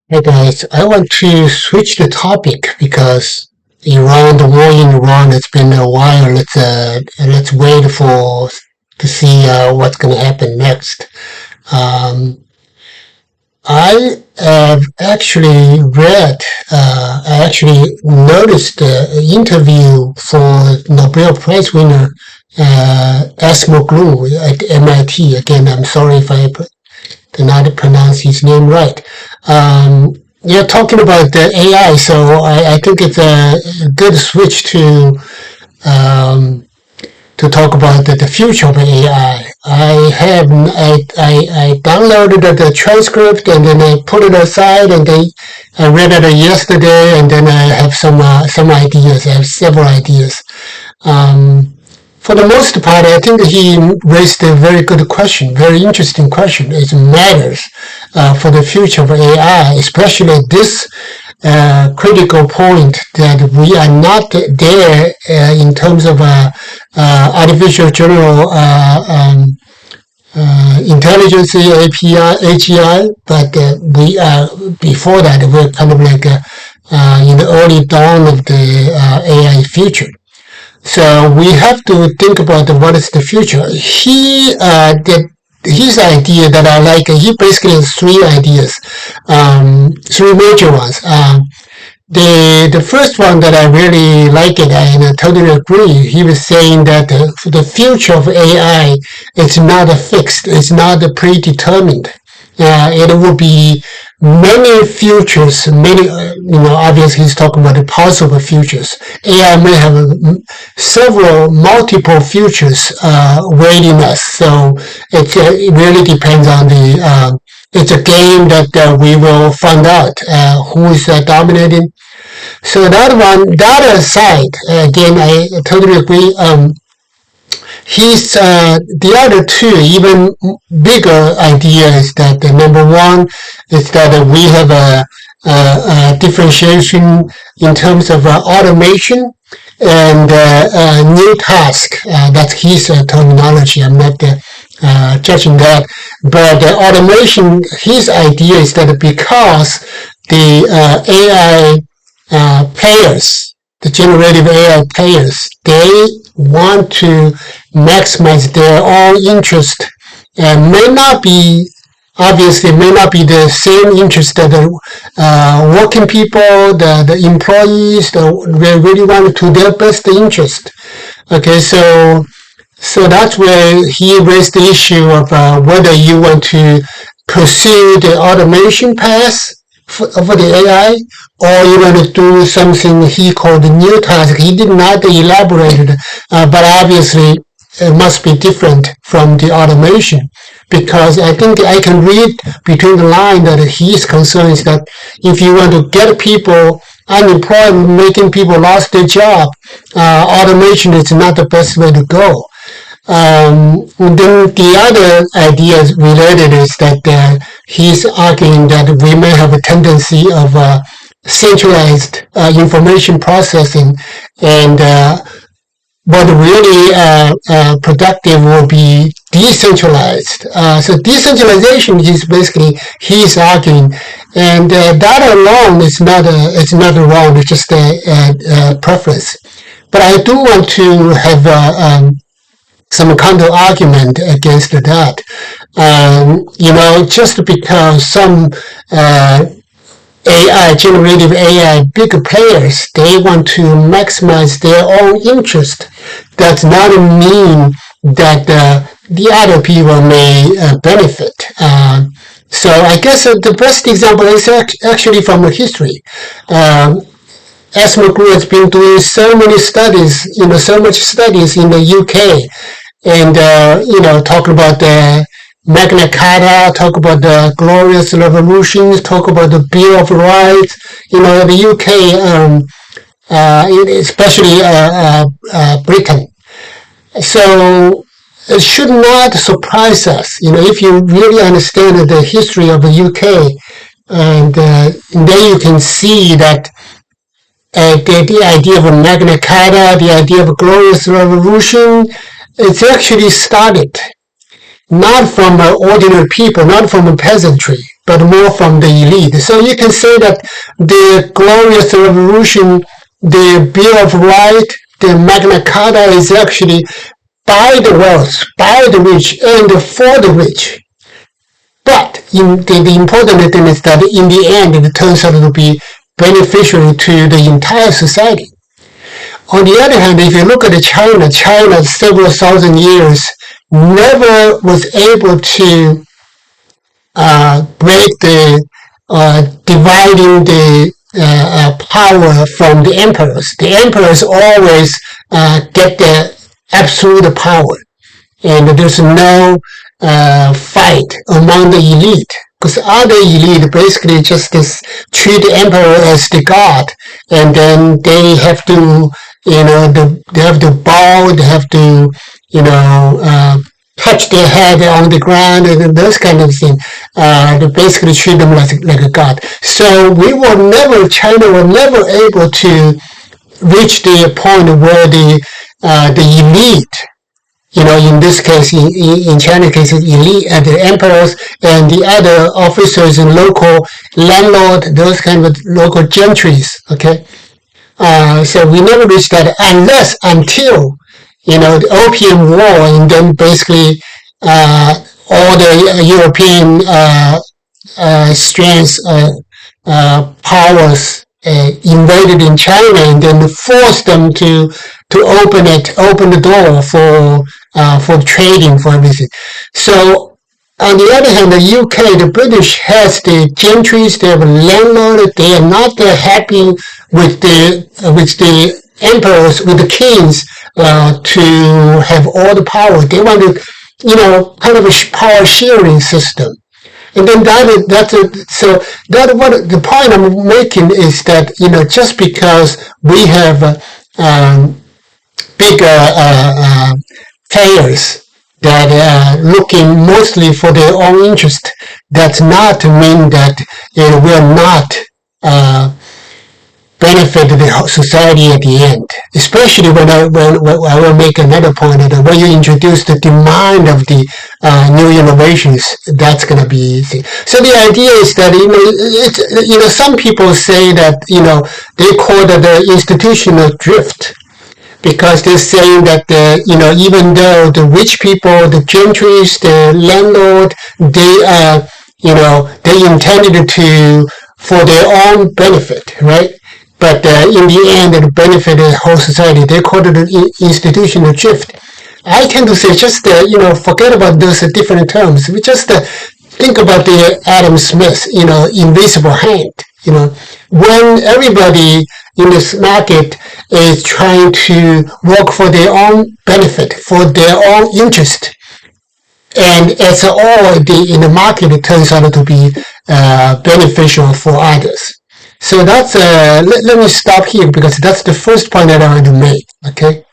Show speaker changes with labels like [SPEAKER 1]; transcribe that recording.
[SPEAKER 1] Hey guys, I want to switch the topic because the war in Iran, it's been a while. Let's wait for to see what's going to happen next. Um, I have actually I actually noticed the interview for Nobel Prize winner Acemoglu at MIT. Again, I'm sorry if I did not pronounce his name right. You're talking about the AI, so I think it's a good switch um, to talk about the future of AI. I downloaded the transcript and then I put it aside and then I read it yesterday and then I have some ideas. I have several ideas. Um, for the most part, I think he raised a very good question, very interesting question. It matters for the future of AI, especially at this critical point that we are not there in terms of artificial general intelligence AGI, but we are before that we're kind of like in the early dawn of the AI future. So we have to think about what is the future. He did his idea that I like. He basically has three ideas, three major ones. The first one that I really like it and I totally agree. He was saying that the future of AI is not fixed. It's not predetermined. It will be many futures, many, obviously he's talking about the possible futures. AI may have several, multiple futures waiting us. So it really depends on it's a game that we will find out who is dominating. So that aside, again, I totally agree. The other two, even bigger idea is that number one is that we have a differentiation in terms of automation and new task. That's his terminology. I'm not judging that. But automation, his idea is that because the AI players, the generative AI players, they want to maximize their own interest and may not be the same interest that the working people, the employees, they really want to their best interest. Okay, so that's where he raised the issue of whether you want to pursue the automation path for the AI, or you want to do something he called the new task. He did not elaborate it, but obviously it must be different from the automation, because I think I can read between the line that his concern is that if you want to get people unemployed, making people lost their job, automation is not the best way to go. Then the other ideas related is that he's arguing that we may have a tendency of centralized information processing, and what really productive will be decentralized. So decentralization is basically he's arguing, and that alone is not wrong. It's just a preference. But I do want to have some counter argument against that. Just because some generative AI, big players, they want to maximize their own interest, does not mean that the other people may benefit. So I guess the best example is actually from history. Acemoglu has been doing so many studies, so much studies in the UK, and talking about the Magna Carta, talk about the glorious revolutions, talk about the Bill of Rights. The UK, especially Britain. So it should not surprise us, if you really understand the history of the UK, and then you can see that the idea of a Magna Carta, the idea of a glorious revolution, it's actually started not from ordinary people, not from the peasantry, but more from the elite. So you can say that the glorious revolution, the Bill of Rights, the Magna Carta is actually by the wealth, by the rich, and for the rich. But the important thing is that in the end, it turns out to be beneficial to the entire society. On the other hand, if you look at China, China several thousand years never was able to break the dividing the power from the emperors. The emperors always get the absolute power, and there's no fight among the elite. Because other elite basically just treat the emperor as the god, and then they have to, they have to bow, they have to, touch their head on the ground and those kind of things. They basically treat them like a god. So China was never able to reach the point where the elite, in this case, in China case, elite and the emperors and the other officers and local landlord, those kind of local gentries, okay? So we never reached that until, the Opium War, and then basically all the European strengths, powers invaded in China, and then forced them to open the door for trading, for everything. So on the other hand, the UK, the British has the gentries, they have a landlord, they are not happy with the emperors, with the kings, to have all the power. They want to, kind of a power sharing system. And then what the point I'm making is that, just because we have bigger players that are looking mostly for their own interest, that's not to mean that we're not benefit the society at the end. Especially when I will make another point that when you introduce the demand of the new innovations, that's going to be easy. So the idea is that some people say that they call it the institutional drift, because they're saying that even though the rich people, the gentries, the landlord, they intended to for their own benefit, right? But in the end, it benefited the whole society. They call it an institutional drift. I tend to say just, forget about those different terms. We just think about the Adam Smith, invisible hand. When everybody in this market is trying to work for their own benefit, for their own interest, and as all in the market, it turns out to be beneficial for others. So that's let me stop here because that's the first point that I want to make. Okay.